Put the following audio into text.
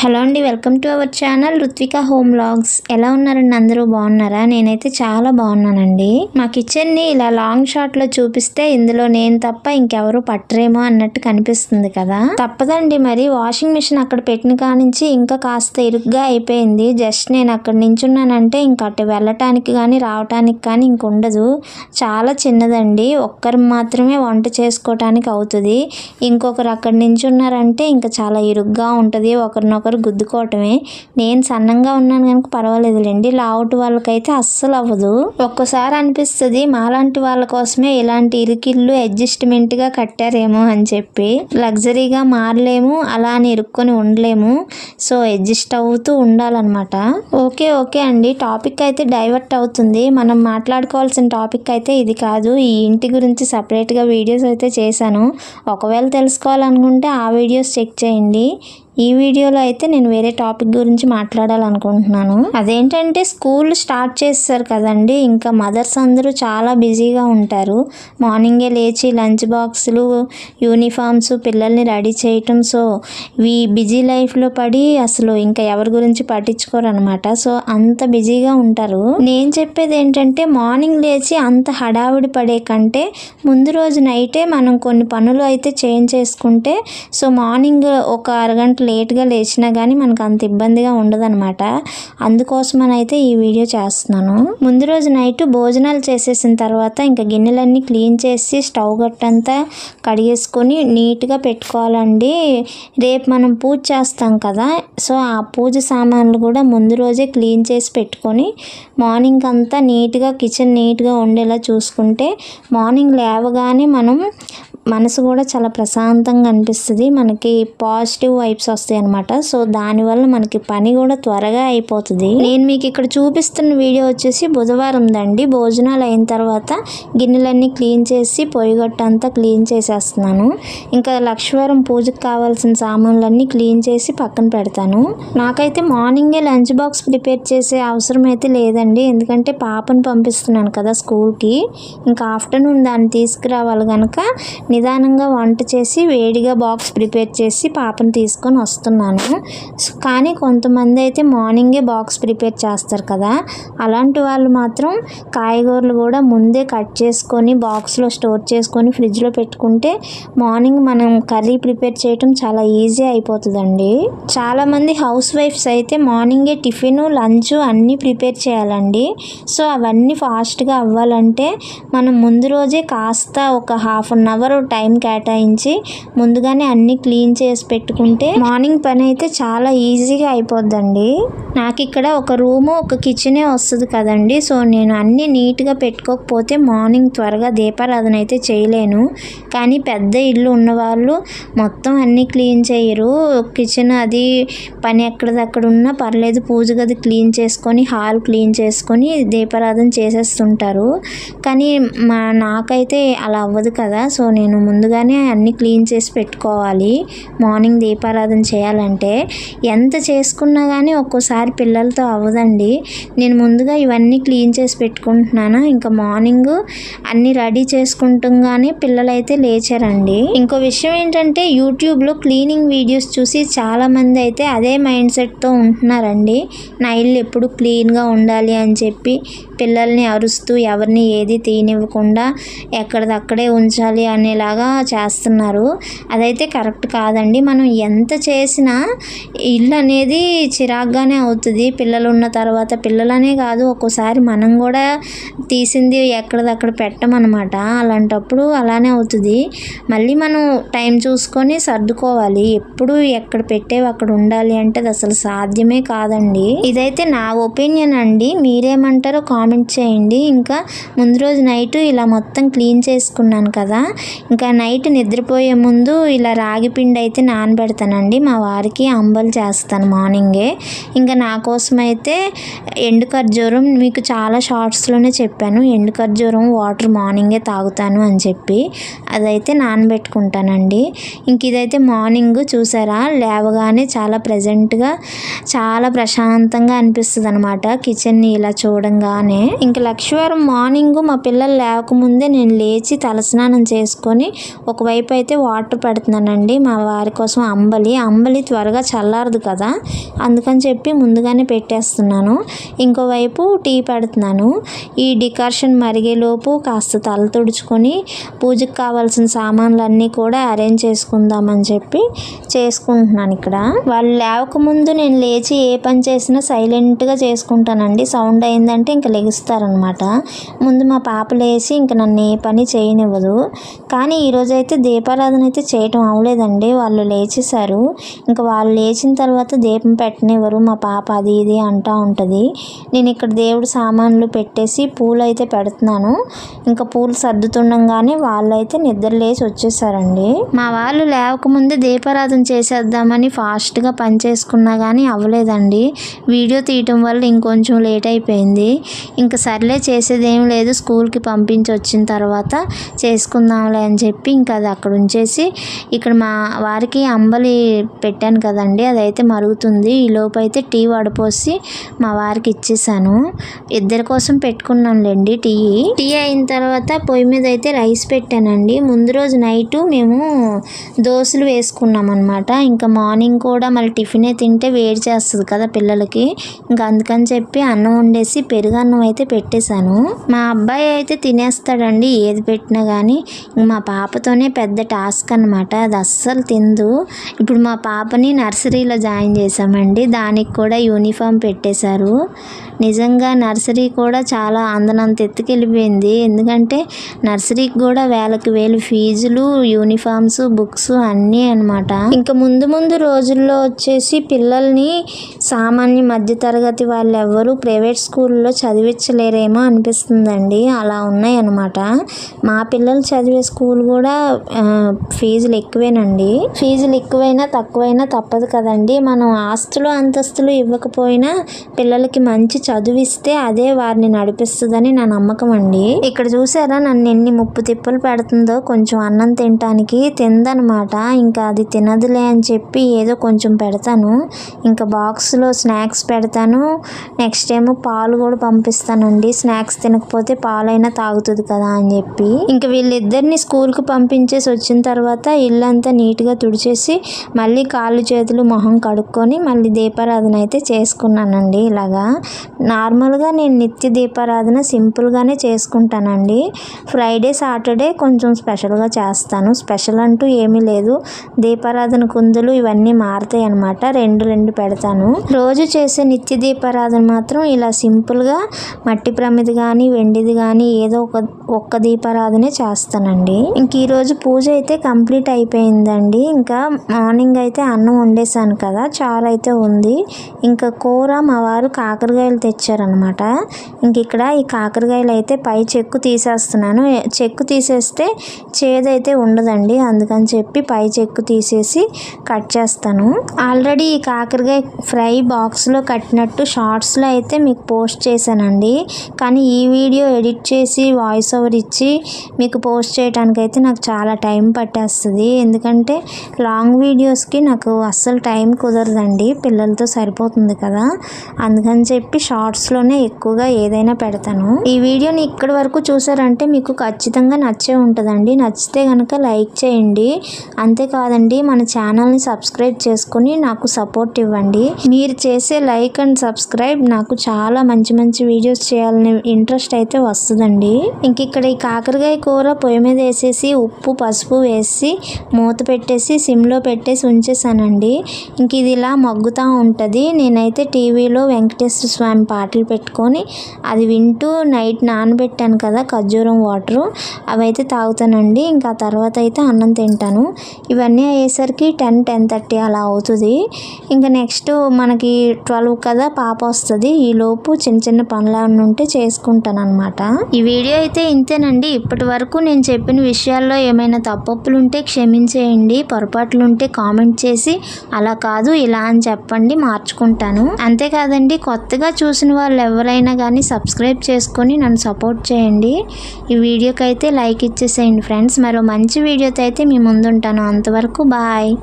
Hello అండి, welcome to our channel Ruthvika home vlogs. ఎలా ఉన్నారండి? అందరూ బాగున్నారా? నేనైతే చాలా బాగున్నానండి. మా కిచెన్ని ఇలా లాంగ్ షాట్లో చూపిస్తే ఇందులో నేను తప్ప ఇంకెవరు పట్టరేమో అన్నట్టు కనిపిస్తుంది కదా. తప్పదండి, మరి వాషింగ్ మిషన్ అక్కడ పెట్టిన కానించి ఇంకా కాస్త ఇరుగ్గా అయిపోయింది. జస్ట్ నేను అక్కడ నించున్నానంటే ఇంకా అటు వెళ్ళటానికి కానీ రావటానికి కానీ ఇంకొండదు. చాలా చిన్నదండి, ఒక్కరు మాత్రమే వంట చేసుకోవటానికి అవుతుంది. ఇంకొకరు అక్కడ నించున్నారంటే ఇంకా చాలా ఇరుగ్గా ఉంటుంది, ఒకరినొకరు గుద్దుకోవటమే. నేను సన్నంగా ఉన్నాను కనుక పర్వాలేదులేండి, లావుటి వాళ్ళకైతే అస్సలు అవ్వదు. ఒక్కోసారి అనిపిస్తుంది మాలాంటి వాళ్ళ కోసమే ఇలాంటి ఇరుకిళ్ళు అడ్జస్ట్మెంట్గా కట్టారేమో అని చెప్పి. లగ్జరీగా మారలేము, అలా అని ఇరుక్కొని ఉండలేము. సో అడ్జస్ట్ అవుతూ ఉండాలన్నమాట. ఓకే అండి, టాపిక్ అయితే డైవర్ట్ అవుతుంది. మనం మాట్లాడుకోవాల్సిన టాపిక్ అయితే ఇది కాదు. ఈ ఇంటి గురించి సపరేట్గా వీడియోస్ అయితే చేశాను. ఒకవేళ తెలుసుకోవాలనుకుంటే ఆ వీడియోస్ చెక్ చేయండి. ఈ వీడియోలో అయితే నేను వేరే టాపిక్ గురించి మాట్లాడాలనుకుంటున్నాను. అదేంటంటే స్కూల్ స్టార్ట్ చేస్తారు కదండి, ఇంకా మదర్స్ అందరూ చాలా బిజీగా ఉంటారు. మార్నింగే లేచి లంచ్ బాక్సులు, యూనిఫామ్స్, పిల్లల్ని రెడీ చేయటం. సో ఈ బిజీ లైఫ్లో పడి అసలు ఇంకా ఎవరి గురించి పట్టించుకోరు అనమాట. సో అంత బిజీగా ఉంటారు. నేను చెప్పేది ఏంటంటే మార్నింగ్ లేచి అంత హడావిడి పడే కంటే ముందు రోజు నైటే మనం కొన్ని పనులు అయితే చేసుకుంటే సో మార్నింగ్ ఒక అరగంట లేట్గా లేచినా కానీ మనకు అంత ఇబ్బందిగా ఉండదన్నమాట. అందుకోసమని అయితే ఈ వీడియో చేస్తున్నాను. ముందు రోజు నైట్ భోజనాలు చేసేసిన తర్వాత ఇంకా గిన్నెలన్నీ క్లీన్ చేసి స్టవ్ గట్టంతా కడిగేసుకొని నీట్గా పెట్టుకోవాలండి. రేపు మనం పూజ చేస్తాం కదా, సో ఆ పూజ సామాన్లు కూడా ముందు రోజే క్లీన్ చేసి పెట్టుకొని మార్నింగ్ అంతా నీట్గా కిచెన్ నీట్గా ఉండేలా చూసుకుంటే మార్నింగ్ లేవగానే మనం మనసు కూడా చాలా ప్రశాంతంగా అనిపిస్తుంది. మనకి పాజిటివ్ వైబ్స్ వస్తాయి అనమాట. సో దానివల్ల మనకి పని కూడా త్వరగా అయిపోతుంది. నేను మీకు ఇక్కడ చూపిస్తున్న వీడియో వచ్చేసి బుధవారం దండి. భోజనాలు అయిన తర్వాత గిన్నెలన్నీ క్లీన్ చేసి పొయ్యిగొట్టంతా క్లీన్ చేసేస్తున్నాను. ఇంకా లక్ష్మీవారం పూజకు కావాల్సిన సామాన్లన్నీ క్లీన్ చేసి పక్కన పెడతాను. నాకైతే మార్నింగే లంచ్ బాక్స్ ప్రిపేర్ చేసే అవసరం అయితే లేదండి, ఎందుకంటే పాపను పంపిస్తున్నాను కదా స్కూల్కి. ఇంకా ఆఫ్టర్నూన్ దాన్ని తీసుకురావాలి కనుక నిదానంగా వంట చేసి వేడిగా బాక్స్ ప్రిపేర్ చేసి పాపను తీసుకొని వస్తున్నాను. కానీ కొంతమంది అయితే మార్నింగే బాక్స్ ప్రిపేర్ చేస్తారు కదా, అలాంటి వాళ్ళు మాత్రం కాయగూరలు కూడా ముందే కట్ చేసుకొని బాక్స్లో స్టోర్ చేసుకొని ఫ్రిడ్జ్లో పెట్టుకుంటే మార్నింగ్ మనం కర్రీ ప్రిపేర్ చేయటం చాలా ఈజీ అయిపోతుందండి. చాలామంది హౌస్ వైఫ్స్ అయితే మార్నింగే టిఫిన్, లంచ్ అన్నీ ప్రిపేర్ చేయాలండి. సో అవన్నీ ఫాస్ట్గా అవ్వాలంటే మనం ముందు రోజే కాస్త ఒక ½ అవర్ టైం కేటాయించి ముందుగానే అన్నీ క్లీన్ చేసి పెట్టుకుంటే మార్నింగ్ పని అయితే చాలా ఈజీగా అయిపోద్దండి. నాకు ఇక్కడ ఒక రూము, ఒక కిచెనే వస్తుంది కదండి. సో నేను అన్నీ నీట్గా పెట్టుకోకపోతే మార్నింగ్ త్వరగా దీపారాధన అయితే చేయలేను. కానీ పెద్ద ఇల్లు ఉన్నవాళ్ళు మొత్తం అన్నీ క్లీన్ చేయరు. కిచెన్ అది పని ఎక్కడిదక్కడ ఉన్నా పర్లేదు, పూజ గది క్లీన్ చేసుకొని హాల్ క్లీన్ చేసుకొని దీపారాధన చేసేస్తుంటారు. కానీ నాకైతే అలా అవ్వదు కదా. సో నేను ముందుగానే అన్నీ క్లీన్ చేసి పెట్టుకోవాలి. మార్నింగ్ దీపారాధన చేయాలంటే ఎంత చేసుకున్నా కానీ ఒక్కోసారి పిల్లలతో అవ్వదండి. నేను ముందుగా ఇవన్నీ క్లీన్ చేసి పెట్టుకుంటున్నాను. ఇంకా మార్నింగ్ అన్నీ రెడీ చేసుకుంటుంగానే పిల్లలైతే లేచారండి. ఇంకో విషయం ఏంటంటే యూట్యూబ్లో క్లీనింగ్ వీడియోస్ చూసి చాలామంది అయితే అదే మైండ్ సెట్తో ఉంటున్నారండి. నా ఇల్లు ఎప్పుడు క్లీన్గా ఉండాలి అని చెప్పి పిల్లల్ని అరుస్తూ ఎవరిని ఏది తీనివ్వకుండా ఎక్కడిదక్కడే ఉంచాలి అనేలాగా చేస్తున్నారు. అదైతే కరెక్ట్ కాదండి. మనం ఎంత చేసినా ఇల్లు అనేది చిరాగ్గానే అవుతుంది. పిల్లలు ఉన్న తర్వాత పిల్లలనే కాదు, ఒక్కోసారి మనం కూడా తీసింది ఎక్కడిదక్కడ పెట్టమన్నమాట. అలాంటప్పుడు అలానే అవుతుంది. మళ్ళీ మనం టైం చూసుకొని సర్దుకోవాలి. ఎప్పుడు ఎక్కడ పెట్టేవి అక్కడ ఉండాలి అంటే అది అసలు సాధ్యమే కాదండి. ఇదైతే నా ఒపీనియన్ అండి, మీరేమంటారో కామెంట్ చేయండి. ఇంకా ముందు రోజు నైట్ ఇలా మొత్తం క్లీన్ చేసుకున్నాను కదా, ఇంకా నైట్ నిద్రపోయే ముందు ఇలా రాగి పిండి అయితే నానబెడతానండి. మా వారికి అంబలు చేస్తాను మార్నింగే. ఇంకా నా కోసం అయితే ఎండు ఖర్జూరం, మీకు చాలా షార్ట్స్లోనే చెప్పాను, ఎండు ఖర్జూరం వాటర్ మార్నింగే తాగుతాను అని చెప్పి అదైతే నానబెట్టుకుంటానండి. ఇంక ఇదైతే మార్నింగ్ చూసారా లేవగానే చాలా ప్రెజెంట్గా చాలా ప్రశాంతంగా అనిపిస్తుంది అనమాట కిచెన్ని ఇలా చూడంగానే. ఇంకా లక్ష్మీవారం మార్నింగ్ మా పిల్లలు లేవకముందే నేను లేచి తలస్నానం చేసుకొని ఒకవైపు అయితే వాటర్ పెడుతున్నానండి. మా వారి కోసం అంబలి త్వరగా చల్లారదు కదా, అందుకని చెప్పి ముందుగానే పెట్టేస్తున్నాను. ఇంకోవైపు టీ పెడుతున్నాను. ఈ డికాషన్ మరిగేలోపు కాస్త తల తుడుచుకొని పూజకు కావాల్సిన సామాన్లన్నీ కూడా అరేంజ్ చేసుకుందామని చెప్పి చేసుకుంటున్నాను. ఇక్కడ వాళ్ళు లేవకముందు నేను లేచి ఏ పని చేసినా సైలెంట్గా చేసుకుంటానండి. సౌండ్ అయిందంటే ఇంకా లెగుస్తారనమాట. ముందు మా పాప లేచి ఇంక నన్ను ఏ పని చేయనివ్వదు. కానీ ఈరోజైతే దీపారాధన అయితే చేయటం అవ్వలేదండి. వాళ్ళు లేచేశారు. ఇంకా వాళ్ళు లేచిన తర్వాత దీపం పెట్టనివ్వరు. మా పాప అది ఇది అంటూ ఉంటుంది. నేను ఇక్కడ దేవుడు సామాన్లు పెట్టేసి పూలు అయితే పెడుతున్నాను. ఇంకా పూలు సర్దుతుండగానే వాళ్ళు అయితే నిద్ర లేచి వచ్చేసారండి. మా వాళ్ళు లేవకముందే దీపారాధన చేసేద్దామని ఫాస్ట్గా పని చేసుకున్నా కానీ అవ్వలేదండి. వీడియో తీయటం వల్ల ఇంకొంచెం లేట్ అయిపోయింది. ఇంకా సర్లే చేసేదేం లేదు, స్కూల్కి పంపించి వచ్చిన తర్వాత చేసుకుందాంలే అని చెప్పి ఇంకా అది అక్కడ ఉంచేసి ఇక్కడ మా వారికి అంబలి పెట్టాను కదండి, అదైతే మరుగుతుంది. ఈ లోపు అయితే టీ వడపోసి మా వారికి ఇచ్చేసాను. ఇద్దరి కోసం పెట్టుకున్నానులేండి టీ అయిన తర్వాత పొయ్యి మీద అయితే రైస్ పెట్టానండి. ముందు రోజు నైటు మేము దోశలు వేసుకున్నాం అనమాట. ఇంకా మార్నింగ్ కూడా మళ్ళీ టిఫినే తింటే వేడి చేస్తుంది కదా పిల్లలకి, ఇంకా అందుకని చెప్పి అన్నం వండేసి పెరుగన్నం అయితే పెట్టేశాను. మా అబ్బాయి అయితే తినేస్తాడండి ఏది పెట్టినా కానీ. మా పాపతోనే పెద్ద టాస్క్ అనమాట, అది అస్సలు తిందు. ఇప్పుడు మా పాపని నర్సరీలో జాయిన్ చేసామండి, దానికి కూడా యూనిఫామ్ పెట్టేశారు. నిజంగా నర్సరీ కూడా చాలా అందనంత ఎత్తుకెళ్ళిపోయింది. ఎందుకంటే నర్సరీకి కూడా వేలకు వేలు ఫీజులు, యూనిఫామ్స్, బుక్స్ అన్నీ అనమాట. ఇంకా ముందు రోజుల్లో వచ్చేసి పిల్లల్ని సామాన్య మధ్యతరగతి వాళ్ళు ఎవరు ప్రైవేట్ స్కూల్లో చదివించలేరేమో అనిపిస్తుందండి. అలా ఉన్నాయి అనమాట. మా పిల్లలు చదివే స్కూల్ కూడా ఫీజులు ఎక్కువేనండి. ఫీజులు ఎక్కువైనా తక్కువైనా తప్పదు కదండి. మనం ఆస్తులు అంతస్తులు ఇవ్వకపోయినా పిల్లలకి మంచి చదివిస్తే అదే వారిని నడిపిస్తుందని నా నమ్మకం అండి. ఇక్కడ చూసారా నన్ను ఎన్ని ముప్పు తిప్పలు పెడుతుందో. కొంచెం అన్నం తినటానికి తిందనమాట. ఇంకా అది తినదులే అని చెప్పి ఏదో కొంచెం పెడతాను. ఇంకా బాక్స్లో స్నాక్స్ పెడతాను. నెక్స్ట్ ఏమో పాలు కూడా పంపిస్తానండి. స్నాక్స్ తినకపోతే పాలైనా తాగుతుంది కదా అని చెప్పి. ఇంకా వీళ్ళిద్దరిని స్కూల్కి పంపించేసి వచ్చిన తర్వాత ఇల్లంతా నీట్గా తుడిచేసి మళ్ళీ కాళ్ళు చేతులు మొహం కడుక్కొని మళ్ళీ దీపారాధన అయితే చేసుకున్నానండి. ఇలాగా నార్మల్గా నేను నిత్య దీపారాధన సింపుల్గానే చేసుకుంటానండి. ఫ్రైడే సాటర్డే కొంచెం స్పెషల్గా చేస్తాను. స్పెషల్ అంటూ ఏమీ లేదు. దీపారాధన కుందులు ఇవన్నీ మారుతాయి అనమాట, రెండు పెడతాను. రోజు చేసే నిత్య దీపారాధన మాత్రం ఇలా సింపుల్గా మట్టి ప్రమిది కానీ వెండిది కానీ ఏదో ఒక్క దీపారాధనే చేస్తానండి. ఇంక ఈరోజు పూజ అయితే కంప్లీట్ అయిపోయిందండి. ఇంకా మార్నింగ్ అయితే అన్నం వండేసాను కదా, చారు అయితే ఉంది. ఇంకా కూర మా వారు కాకరకాయలు తెచ్చారనమాట. ఇంక ఇక్కడ ఈ కాకరకాయలు అయితే పై చెక్కు తీసేస్తున్నాను. చెక్కు తీసేస్తే చేదైతే ఉండదండి, అందుకని చెప్పి పై చెక్కు తీసేసి కట్ చేస్తాను. ఆల్రెడీ ఈ కాకరకాయ ఫ్రై బాక్స్లో కట్టినట్టు షార్ట్స్లో అయితే మీకు పోస్ట్ చేశానండి. కానీ ఈ వీడియో ఎడిట్ చేసి వాయిస్ ఓవర్ ఇచ్చి మీకు పోస్ట్ చేయడానికి అయితే నాకు చాలా టైం పట్టేస్తుంది. ఎందుకంటే లాంగ్ వీడియోస్కి నాకు అస్సలు టైం కుదరదండి, పిల్లలతో సరిపోతుంది కదా. అందుకని చెప్పి షార్ట్స్లోనే ఎక్కువగా ఏదైనా పెడతాను. ఈ వీడియోని ఇక్కడి వరకు చూసారంటే మీకు ఖచ్చితంగా నచ్చే ఉంటుందండి. నచ్చితే కనుక లైక్ చేయండి. అంతేకాదండి మన ఛానల్ని సబ్స్క్రైబ్ చేసుకొని నాకు సపోర్ట్ ఇవ్వండి. మీరు చేసే లైక్ అండ్ సబ్స్క్రైబ్ నాకు చాలా మంచి వీడియోస్ చేయాలనే ఇంట్రెస్ట్ అయితే వస్తుందండి. ఇంక ఇక్కడ ఈ కాకరకాయ కూర పొయ్యి మీద వేసేసి ఉప్పు పసుపు వేసి మూత పెట్టేసి సిమ్లో పెట్టేసి ఉంచేసానండి. ఇంక ఇది ఇలా మగ్గుతూ ఉంటుంది. నేనైతే టీవీలో వెంకటేశ్వర స్వామి పాటలు పెట్టుకొని అది వింటూ నైట్ నానబెట్టాను కదా ఖర్జూరం వాటరు, అవైతే తాగుతానండి. ఇంకా తర్వాత అయితే అన్నం తింటాను. ఇవన్నీ అయ్యేసరికి 10-10:30 అలా అవుతుంది. ఇంకా నెక్స్ట్ మనకి 12 కదా పాప వస్తుంది. ఈ లోపు చిన్న పనులు ఏమన్నా ఉంటే చేసుకుంటాను అనమాట. ఈ వీడియో అయితే ఇంతేనండి. ఇప్పటి వరకు నేను చెప్పిన విషయాల్లో ఏమైనా తప్పులు ఉంటే క్షమించేయండి. పొరపాట్లు ఉంటే కామెంట్ చేసి అలా కాదు ఇలా అని చెప్పండి, మార్చుకుంటాను. అంతేకాదండి కొత్తగా చూసిన వాళ్ళు ఎవరైనా కానీ సబ్స్క్రైబ్ చేసుకొని నన్ను సపోర్ట్ చేయండి. ఈ వీడియోకి అయితే లైక్ ఇచ్చేసేయండి ఫ్రెండ్స్. మరో మంచి వీడియోతో అయితే మీ ముందుంటాను. అంతవరకు బాయ్.